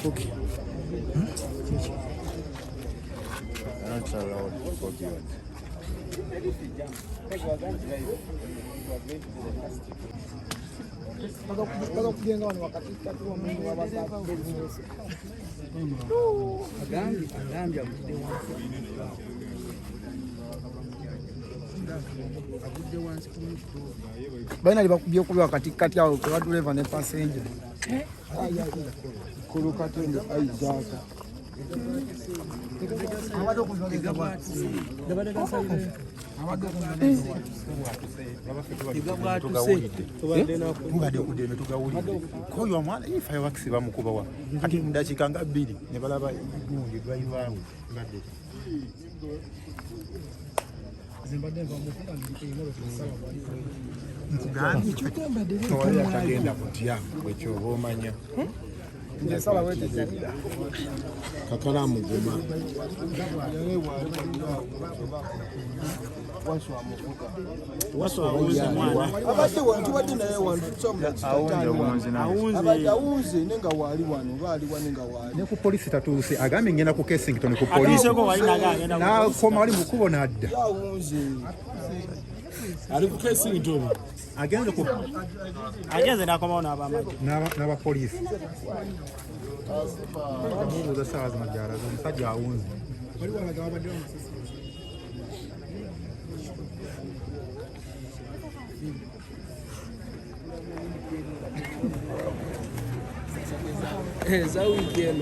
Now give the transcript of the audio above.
Okay. That's allowed for you. Baina libakubye kuba katikati awo kwa driver ne passenger. Kuluka tendo aizaka. Koyo mwana ifa Olaxes bamukubawa kati mudakika nga 2 ne balaba gundi driver we ngade akagenda kutya ekyo bomanya kakala muguma ne ku polisi tatuuse agambye ngenda ku Kensington ku polisi nakoma wali mukubona adda ali ku Kensington agenze nakoma ona abamaje n'abapoliisi mubuuza saawa zino gyalaga omusajja awunze za weekend